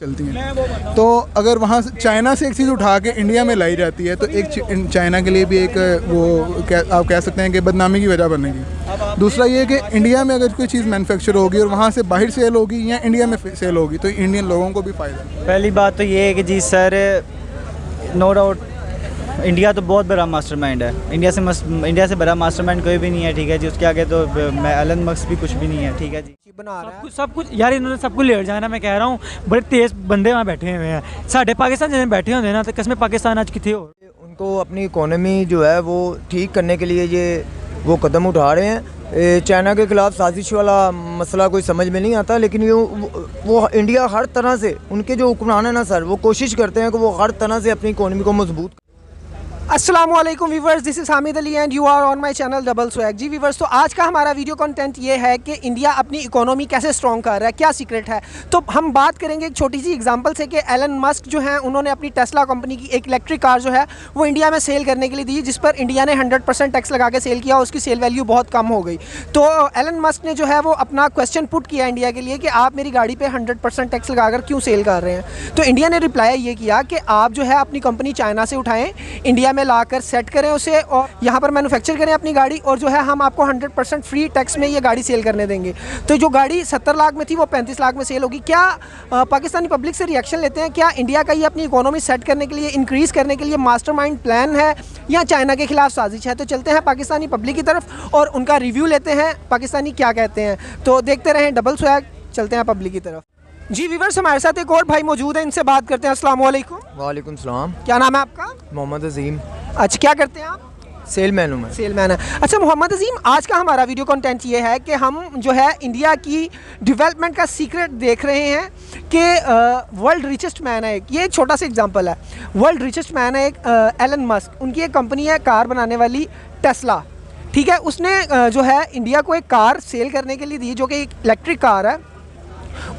चलती हैं। तो अगर वहाँ से चाइना से एक चीज़ उठा के इंडिया में लाई जाती है तो एक चाइना के लिए भी एक आप कह सकते हैं कि बदनामी की वजह बनेगी। दूसरा ये कि इंडिया में अगर कोई चीज़ मैन्युफैक्चर होगी और वहाँ से बाहर सेल होगी या इंडिया में सेल होगी तो इंडियन लोगों को भी फ़ायदा। पहली बात तो ये है कि जी सर, नो डाउट इंडिया तो बहुत बड़ा मास्टरमाइंड है। इंडिया से बड़ा मास्टरमाइंड कोई भी नहीं है, ठीक है जी। उसके आगे तो मैं एलन मस्क भी कुछ भी नहीं है, ठीक है जी। बना रहा है सब कुछ यार, इन्होंने सब कुछ लेट जाना। मैं कह रहा हूँ बड़े तेज़ बंदे वहाँ बैठे हुए हैं। साढ़े पाकिस्तान जैसे बैठे होते ना तो कसम पाकिस्तान आज कितने हो। उनको अपनी इकोनॉमी जो है वो ठीक करने के लिए ये वो कदम उठा रहे हैं। चाइना के ख़िलाफ़ साजिश वाला मसला कोई समझ में नहीं आता, लेकिन वो इंडिया हर तरह से, उनके जो हुक्मरान है ना सर, वो कोशिश करते हैं कि वो हर तरह से अपनी इकोनॉमी को मजबूत। अस्सलामुअलैकुम viewers, this is Hamid Ali and you are on my channel double swag. जी व्यूवर्स, तो आज का हमारा वीडियो कंटेंट ये है कि इंडिया अपनी इकोनॉमी कैसे स्ट्रॉन्ग कर रहा है, क्या सीक्रेट है। तो हम बात करेंगे एक छोटी सी एग्जांपल से कि एलन मस्क जो है उन्होंने अपनी टेस्ला कंपनी की एक इलेक्ट्रिक कार जो है वो इंडिया में सेल करने के लिए दी, जिस पर इंडिया ने 100% टैक्स लगा के सेल किया। उसकी सेल वैल्यू बहुत कम हो गई। तो एलन मस्क ने जो है वो अपना क्वेश्चन पुट किया इंडिया के लिए कि आप मेरी गाड़ी पर 100% टैक्स लगाकर क्यों सेल कर रहे हैं। तो इंडिया ने रिप्लाई ये किया कि आप जो है अपनी कंपनी चाइना से उठाएँ, इंडिया में लाकर सेट करें उसे और यहाँ पर मैन्युफैक्चर करें अपनी गाड़ी, और जो है हम आपको 100% फ्री टैक्स में ये गाड़ी सेल करने देंगे। तो जो गाड़ी 70 लाख में थी वो 35 लाख में सेल होगी। क्या पाकिस्तानी पब्लिक से रिएक्शन लेते हैं, क्या इंडिया का ये अपनी इकोनॉमी सेट करने के लिए, इंक्रीज़ करने के लिए मास्टरमाइंड प्लान है या चाइना के खिलाफ साजिश है। तो चलते हैं पाकिस्तानी पब्लिक की तरफ और उनका रिव्यू लेते हैं, पाकिस्तानी क्या कहते हैं। तो देखते रहें डबल स्वैग, चलते हैं पब्लिक की तरफ। जी व्यूअर्स, हमारे साथ एक और भाई मौजूद है, इनसे बात करते हैं। अस्सलाम वालेकुम। वालेकुम सलाम। क्या नाम है आपका? मोहम्मद अजीम। अच्छा, क्या करते हैं आप? सेलमैन हूँ मैं। सेलमैन है। अच्छा मोहम्मद अजीम, आज का हमारा वीडियो कंटेंट ये है कि हम जो है इंडिया की डेवलपमेंट का सीक्रेट देख रहे हैं कि वर्ल्ड रिचेस्ट मैन है। ये एक छोटा सा एग्जांपल है। वर्ल्ड रिचेस्ट मैन है एक एलन मस्क, उनकी एक कंपनी है कार बनाने वाली टेस्ला, ठीक है। उसने जो है इंडिया को एक कार सेल करने के लिए दी जो कि एक इलेक्ट्रिक कार है।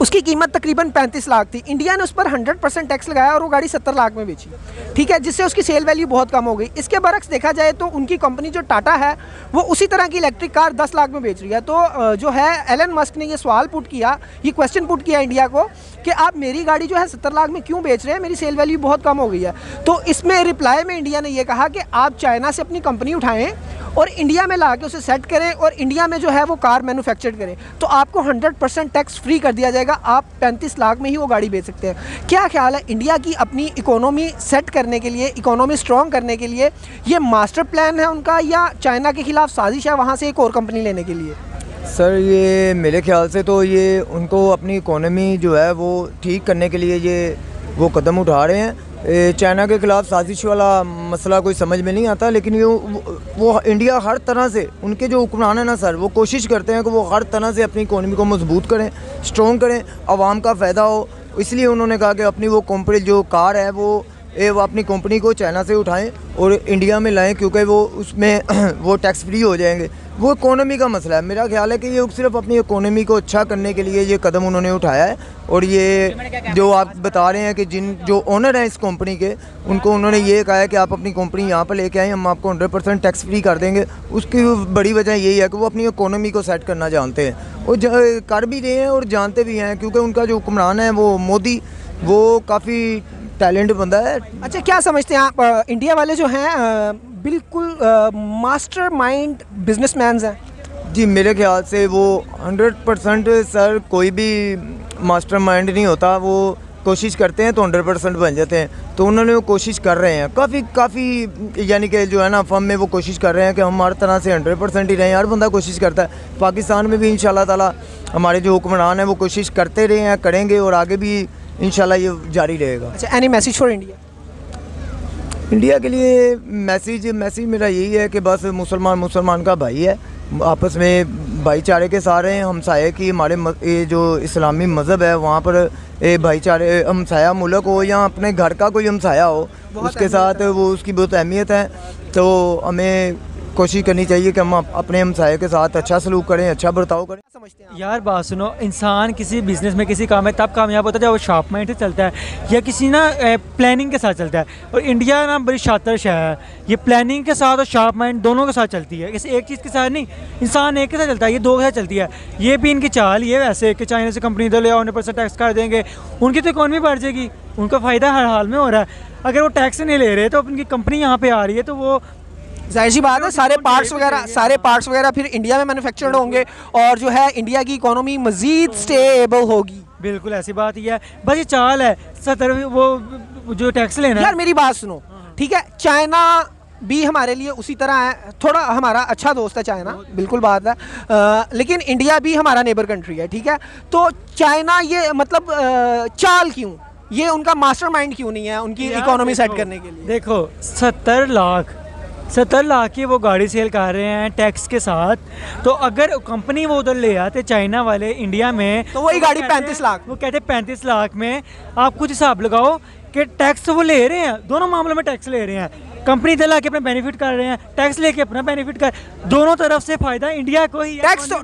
उसकी कीमत तकरीबन 35 लाख थी। इंडिया ने उस पर 100% टैक्स लगाया और वो गाड़ी 70 लाख में बेची, ठीक है, जिससे उसकी सेल वैल्यू बहुत कम हो गई। इसके बरक्स देखा जाए तो उनकी कंपनी जो टाटा है वो उसी तरह की इलेक्ट्रिक कार 10 लाख में बेच रही है। तो जो है एलन मस्क ने ये सवाल पुट किया, ये क्वेश्चन पुट किया इंडिया को कि आप मेरी गाड़ी जो है 70 लाख में क्यों बेच रहे हैं, मेरी सेल वैल्यू बहुत कम हो गई है। तो इसमें रिप्लाई में इंडिया ने ये कहा कि आप चाइना से अपनी कंपनी उठाएँ और इंडिया में ला के उसे सेट करें और इंडिया में जो है वो कार मैन्युफैक्चर करें, तो आपको 100% टैक्स फ्री कर दिया जाएगा। आप 35 लाख में ही वो गाड़ी बेच सकते हैं। क्या ख्याल है, इंडिया की अपनी इकोनॉमी सेट करने के लिए, इकोनॉमी स्ट्रॉन्ग करने के लिए ये मास्टर प्लान है उनका या चाइना के खिलाफ साजिश है वहाँ से एक और कंपनी लेने के लिए? सर ये मेरे ख्याल से तो ये उनको अपनी इकोनॉमी जो है वो ठीक करने के लिए ये वो कदम उठा रहे हैं। चाइना के ख़िलाफ़ साजिश वाला मसला कोई समझ में नहीं आता, लेकिन वो इंडिया हर तरह से, उनके जो हुक्मरान है ना सर, वो कोशिश करते हैं कि वो हर तरह से अपनी इकोनॉमी को मजबूत करें, स्ट्रॉन्ग करें, आवाम का फ़ायदा हो। इसलिए उन्होंने कहा कि अपनी वो कंपनी जो कार है वो अपनी कंपनी को चाइना से उठाएं और इंडिया में लाएं, क्योंकि वो उसमें वो टैक्स फ्री हो जाएंगे। वो इकोनॉमी का मसला है। मेरा ख्याल है कि ये सिर्फ अपनी इकोनॉमी को अच्छा करने के लिए ये कदम उन्होंने उठाया है। और ये जो आप बता रहे हैं कि जो ओनर हैं इस कंपनी के, उनको उन्होंने ये कहा है कि आप अपनी कंपनी यहाँ पर लेके आएँ, हम आपको 100% टैक्स फ्री कर देंगे। उसकी बड़ी वजह यही है कि वो अपनी इकोनॉमी को सेट करना जानते हैं और कर भी रहे हैं और जानते भी हैं, क्योंकि उनका जो हुक्मरान है वो मोदी, वो काफ़ी टैलेंट बंदा है। अच्छा, क्या समझते हैं आप, इंडिया वाले जो हैं बिल्कुल मास्टरमाइंड बिजनेसमैन हैं? जी मेरे ख्याल से वो 100% सर कोई भी मास्टरमाइंड नहीं होता, वो कोशिश करते हैं तो 100% बन जाते हैं। तो उन्होंने वो कोशिश कर रहे हैं काफ़ी यानी कि जो है ना फर्म में वो कोशिश कर रहे हैं कि हम हर तरह से 100% ही रहें। हर बंदा कोशिश करता है। पाकिस्तान में भी इंशाल्लाह ताला हमारे जो हुक्मरान हैं वो कोशिश करते रहे हैं, करेंगे और आगे भी इंशाल्लाह ये जारी रहेगा। अच्छा, any message for India? India के लिए मैसेज मेरा यही है कि बस मुसलमान का भाई है, आपस में भाईचारे के साथ हैं। हमसाये की हमारे ये जो इस्लामी मज़हब है वहाँ पर भाईचारे, हमसाया मुल्क हो या अपने घर का कोई हमसाया हो, उसके साथ वो उसकी बहुत अहमियत है। तो हमें कोशिश करनी चाहिए कि हम अपने हमसाये के साथ अच्छा सलूक करें, अच्छा बर्ताव करें। समझते हैं आप? यार बात सुनो, इंसान किसी बिजनेस में किसी काम में तब कामयाब होता है जब वो शार्प माइंड से चलता है या किसी ना प्लानिंग के साथ चलता है। और इंडिया ना बड़ी शातिर शहर है, ये प्लानिंग के साथ और शार्प माइंड दोनों के साथ चलती है। किसी एक चीज़ के साथ नहीं, इंसान एक के साथ चलता है, ये दो के साथ चलती है। ये भी इनकी चाल ये वैसे कि चाइना से कंपनी इधर ले आओ, 9% टैक्स कर देंगे, उनकी तो इकॉनमी बढ़ जाएगी, उनका फ़ायदा हर हाल में हो रहा है। अगर वो टैक्स नहीं ले रहे तो उनकी कंपनी यहाँ पे आ रही है तो वो जाहिर सी बात है सारे पार्ट्स वगैरह फिर इंडिया में मैन्युफैक्चर्ड होंगे और जो है इंडिया की इकोनॉमी मज़ीद स्टेबल होगी। बिल्कुल ऐसी बात ही है, बस ये चाल है 70 वो जो टैक्स लेना है। यार मेरी बात सुनो, ठीक है, चाइना भी हमारे लिए उसी तरह है, थोड़ा हमारा अच्छा दोस्त है चाइना, बिल्कुल बात है, लेकिन इंडिया भी हमारा नेबर कंट्री है, ठीक है। तो चाइना ये मतलब चाल क्यों, ये उनका मास्टरमाइंड क्यों नहीं है उनकी इकोनॉमी सेट करने के लिए? देखो 70 लाख की वो गाड़ी सेल कर रहे हैं टैक्स के साथ, तो अगर कंपनी वो उधर ले आते चाइना वाले इंडिया में तो वही गाड़ी 35 लाख, वो कहते हैं 35 लाख में। आप कुछ हिसाब लगाओ कि टैक्स वो ले रहे हैं, दोनों मामलों में टैक्स ले रहे हैं। कंपनी इधर लाके अपना बेनिफिट कर रहे हैं, टैक्स लेके अपना बेनिफिट कर, दोनों तरफ से फायदा इंडिया को ही है।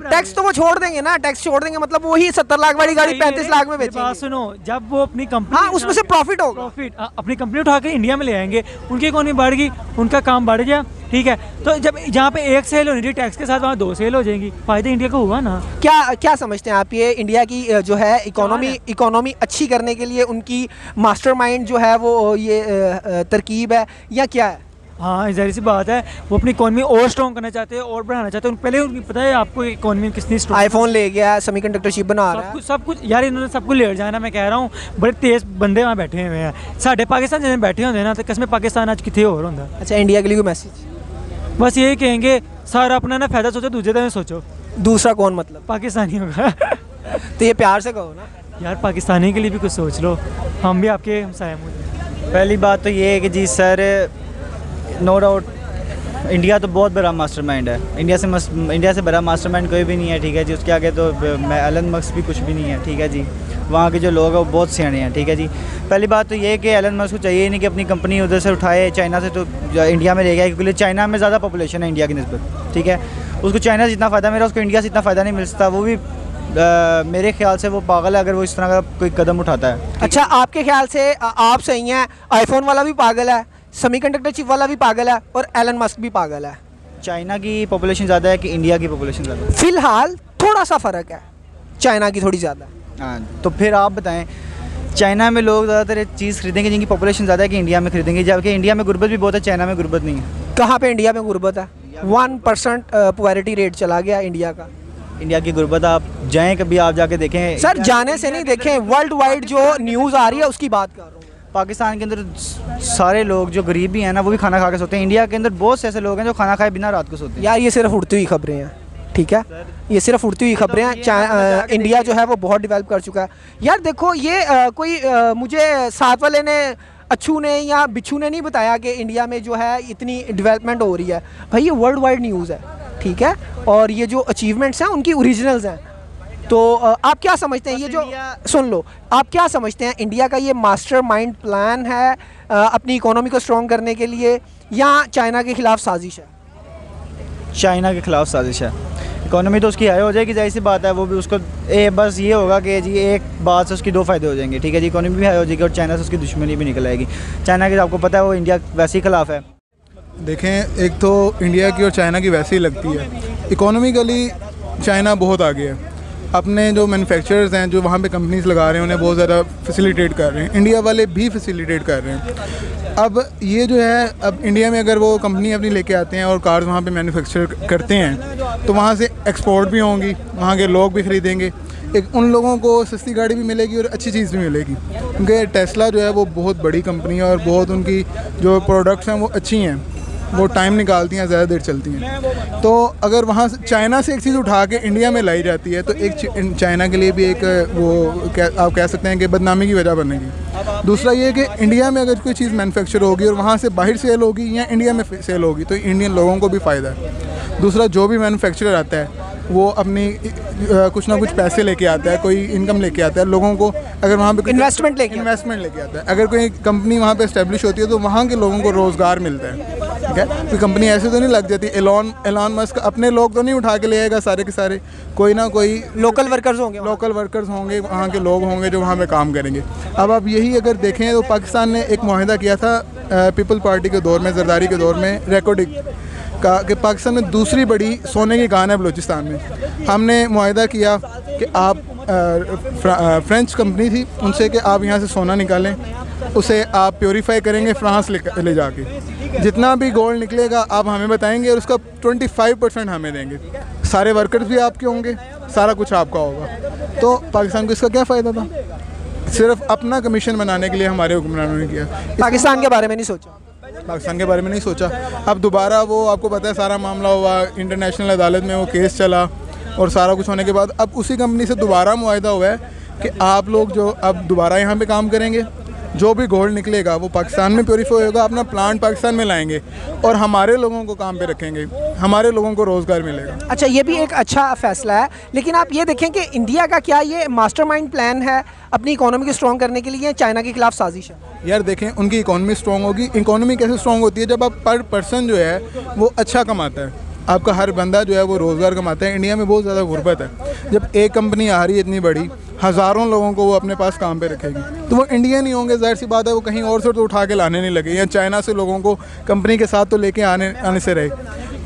टैक्स तो वो छोड़ देंगे ना, टैक्स छोड़ देंगे मतलब वही 70 लाख वाली गाड़ी 35 लाख में बात बेचेंगे। सुनो, जब वो अपनी कंपनी हाँ, उसमें से प्रॉफिट होगा, अपनी कंपनी उठा के इंडिया में ले आएंगे, उनकी इकोनॉमी बढ़ गई, उनका काम बढ़ गया, ठीक है। तो जब जहाँ पे एक सेल होनी थी टैक्स के साथ, वहाँ 2 सेल हो जाएंगी, फायदा इंडिया को हुआ ना। क्या समझते हैं आप, ये इंडिया की जो है इकोनॉमी अच्छी करने के लिए उनकी मास्टरमाइंड जो है वो ये तरकीब है या क्या है? हाँ जाहिर सी बात है, वो अपनी इकोनॉमी और स्ट्रॉन्ग करना चाहते हैं और बढ़ाना चाहते हैं। पहले उनकी पता है आपको इकोनॉमी कितनी स्ट्रॉन्ग, आईफोन ले गया, सेमीकंडक्टर चिप बना रहा है, सब कुछ यार इन्होंने सब कुछ ले जाना। मैं कह रहा हूँ बड़े तेज़ बंदे वहाँ बैठे हुए हैं, साढ़े पाकिस्तान जिन्हें बैठे होंगे ना, तो कसम पाकिस्तान आज कितने और होंगे। अच्छा, इंडिया के लिए कोई मैसेज? बस यही कहेंगे सारा अपना ना फायदा सोचो, दूसरे तरह सोचो। दूसरा कौन मतलब? पाकिस्तानी होगा। तो ये प्यार से कहो ना यार, पाकिस्तानी के लिए भी कुछ सोच लो, हम भी आपके हमसाए हैं। पहली बात तो ये है कि जी सर, नो डाउट इंडिया तो बहुत बड़ा मास्टरमाइंड है, इंडिया से बड़ा मास्टरमाइंड कोई भी नहीं है, ठीक है जी। उसके आगे तो मैं एलन मस्क भी कुछ भी नहीं है, ठीक है जी। वहाँ के जो लोग हैं वो बहुत सियाने हैं, ठीक है जी। पहली बात तो ये है कि एलन मस्क को चाहिए ही नहीं कि अपनी कंपनी उधर से उठाए चाइना से, तो इंडिया में ले गया, क्योंकि चाइना में ज़्यादा पॉपुलेशन है इंडिया की निस्बत, ठीक है। उसको चाइना से जितना फ़ायदा मिला उसको इंडिया से इतना फ़ायदा नहीं मिल सकता। वो भी मेरे ख्याल से वो पागल है अगर वो इस तरह का कोई कदम उठाता है। अच्छा, आपके ख्याल से आप सही हैं, आईफोन वाला भी पागल है, सेमीकंडक्टर चिप वाला भी पागल है और एलन मस्क भी पागल है? चाइना की पॉपुलेशन ज़्यादा है कि इंडिया की पॉपुलेशन ज़्यादा है? फिलहाल थोड़ा सा फ़र्क है, चाइना की थोड़ी ज़्यादा। हाँ, तो फिर आप बताएं, चाइना में लोग ज़्यादातर चीज़ खरीदेंगे जिनकी पॉपुलेशन ज़्यादा है कि इंडिया में खरीदेंगे, जबकि इंडिया में गुर्बत भी बहुत है, चाइना में गुर्बत नहीं है। कहाँ पे इंडिया में गुर्बत है? 1% पुअरिटी रेट चला गया इंडिया का। इंडिया की गुर्बत आप जाएं कभी, आप जाके देखें सर, जाने से नहीं, देखें वर्ल्ड वाइड जो न्यूज़ आ रही है उसकी बात कर रहा हूँ। पाकिस्तान के अंदर सारे लोग जो गरीब भी हैं ना, वो भी खाना खा के सोते हैं। इंडिया के अंदर बहुत से ऐसे लोग हैं जो खाना खाए बिना रात को सोते हैं। यार ये सिर्फ उड़ती हुई खबरें हैं, ठीक है, ये सिर्फ उड़ती हुई खबरें हैं। इंडिया जो है वो बहुत डेवलप कर चुका है। यार देखो, ये कोई मुझे साथ वाले ने, अच्छू ने या बिच्छू ने नहीं बताया कि इंडिया में जो है इतनी डेवलपमेंट हो रही है। भाई ये वर्ल्ड वाइड न्यूज़ है, ठीक है, और ये जो अचीवमेंट्स हैं उनकी ओरिजिनल्स हैं। तो आप क्या समझते हैं, ये जो, सुन लो, आप क्या समझते हैं, इंडिया का ये मास्टरमाइंड प्लान है अपनी इकोनॉमी को स्ट्रॉन्ग करने के लिए या चाइना के खिलाफ साजिश है? चाइना के खिलाफ साजिश है। इकोनॉमी तो उसकी हाई हो जाएगी, जाहिर सी बात है। वो भी उसको बस ये होगा कि जी एक बात से उसकी 2 फ़ायदे हो जाएंगे, ठीक है जी। इकोनॉमी भी हाई हो जाएगी और चाइना से उसकी दुश्मनी भी निकल आएगी। चाइना के आपको पता है वो इंडिया वैसे ही खिलाफ है। देखें, एक तो इंडिया की और चाइना की वैसे ही लगती है, इकोनॉमिकली चाइना बहुत आगे है। अपने जो मैन्युफैक्चरर्स हैं, जो वहाँ पे कंपनीज लगा रहे हैं, उन्हें बहुत ज़्यादा फैसिलिटेट कर रहे हैं। इंडिया वाले भी फैसिलिटेट कर रहे हैं। अब ये जो है, अब इंडिया में अगर वो कंपनी अपनी लेके आते हैं और कार्स वहाँ पे मैन्युफैक्चर करते हैं, तो वहाँ से एक्सपोर्ट भी होंगी, वहाँ के लोग भी ख़रीदेंगे, एक उन लोगों को सस्ती गाड़ी भी मिलेगी और अच्छी चीज़ भी मिलेगी। क्योंकि टेस्ला जो है वो बहुत बड़ी कंपनी है और बहुत उनकी जो प्रोडक्ट्स हैं वो अच्छी हैं, वो टाइम निकालती हैं, ज़्यादा देर चलती हैं। तो अगर वहाँ से चाइना से एक चीज़ उठा के इंडिया में लाई जाती है, तो एक चाइना के लिए भी एक वो आप कह सकते हैं कि बदनामी की वजह बनेगी। दूसरा ये कि इंडिया में अगर कोई चीज़ मैन्युफैक्चर होगी और वहाँ से बाहर सेल होगी या इंडिया में सेल होगी, तो इंडियन लोगों को भी फ़ायदा है। दूसरा, जो भी मैन्युफैक्चरर आता है वो अपनी कुछ ना कुछ पैसे लेके आता है, कोई इनकम लेके आता है लोगों को। अगर वहाँ पे इन्वेस्टमेंट लेके आता है, अगर कोई कंपनी वहाँ पे इस्टेब्लिश होती है तो वहाँ के लोगों को रोज़गार मिलता है। ठीक है, कोई कंपनी ऐसे तो नहीं लग जाती। एलॉन मस्क अपने लोग तो नहीं उठा के ले आएगा सारे के सारे, कोई ना कोई लोकल वर्कर्स होंगे वहाँ। लोकल वर्कर्स होंगे, वहाँ के लोग होंगे जो वहाँ पे काम करेंगे। अब आप यही अगर देखें तो पाकिस्तान ने एक मुआहदा किया था पीपल पार्टी के दौर में, जरदारी के दौर में, रिकॉर्डिंग का कि पाकिस्तान में दूसरी बड़ी सोने की खान है बलूचिस्तान में। हमने मुआहदा किया कि आप फ्रेंच कंपनी थी उनसे कि आप यहाँ से सोना निकालें, उसे आप प्योरीफाई करेंगे फ्रांस ले जाके, जितना भी गोल्ड निकलेगा आप हमें बताएंगे और उसका 25% हमें देंगे। सारे वर्कर्स भी आपके होंगे, सारा कुछ आपका होगा। तो पाकिस्तान को इसका क्या फ़ायदा था? सिर्फ अपना कमीशन बनाने के लिए हमारे हुक्मरानों ने किया। पाकिस्तान के बारे में नहीं सोचा। पाकिस्तान के बारे में नहीं सोचा। अब दोबारा वो आपको पता है सारा मामला हुआ, इंटरनेशनल अदालत में वो केस चला और सारा कुछ होने के बाद अब उसी कंपनी से दोबारा मुआहदा हुआ है कि आप लोग जो अब दोबारा यहाँ पे काम करेंगे, जो भी गोल्ड निकलेगा वो पाकिस्तान में प्योरीफाई होगा, अपना प्लांट पाकिस्तान में लाएंगे और हमारे लोगों को काम पे रखेंगे, हमारे लोगों को रोज़गार मिलेगा। अच्छा, ये भी एक अच्छा फैसला है, लेकिन आप ये देखें कि इंडिया का क्या ये मास्टरमाइंड प्लान है अपनी इकोनॉमी को स्ट्रॉन्ग करने के लिए, चाइना के खिलाफ साजिश है? यार देखें, उनकी इकोनॉमी स्ट्रॉन्ग होगी। इकोनॉमी कैसे स्ट्रॉन्ग होती है? जब आप पर पर्सन जो है वो अच्छा कमाता है, आपका हर बंदा जो है वो रोज़गार कमाता है। इंडिया में बहुत ज़्यादा गुर्बत है। जब एक कंपनी आ रही है इतनी बड़ी, हज़ारों लोगों को वो अपने पास काम पे रखेगी, तो वो इंडियन ही होंगे, जाहिर सी बात है। वो कहीं और से तो उठा के लाने नहीं लगे, या चाइना से लोगों को कंपनी के साथ तो लेके आने से रहे।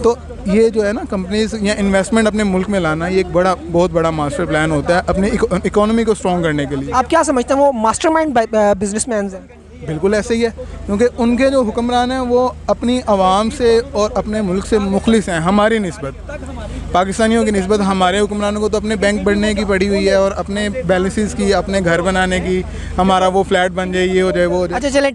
तो ये जो है ना, कंपनीज या इन्वेस्टमेंट अपने मुल्क में लाना, ये एक बहुत बड़ा मास्टर प्लान होता है अपनी इकोनॉमी को स्ट्रॉन्ग करने के लिए। आप क्या समझते हैं वो मास्टरमाइंड बिजनेसमैन हैं? बिल्कुल ऐसे ही है, क्योंकि उनके जो हुक्मरान हैं वो अपनी आवाम से और अपने मुल्क से मुखलिस हैं। हमारी निस्बत, पाकिस्तानियों की निस्बत हमारे हुक्मरानों को तो अपने बैंक बढ़ने की पड़ी हुई है और अपने बैलेंसेस की, अपने घर बनाने की, हमारा वो फ्लैट बन जाए, ये हो जाए, वो हो जाए। अच्छा चलें।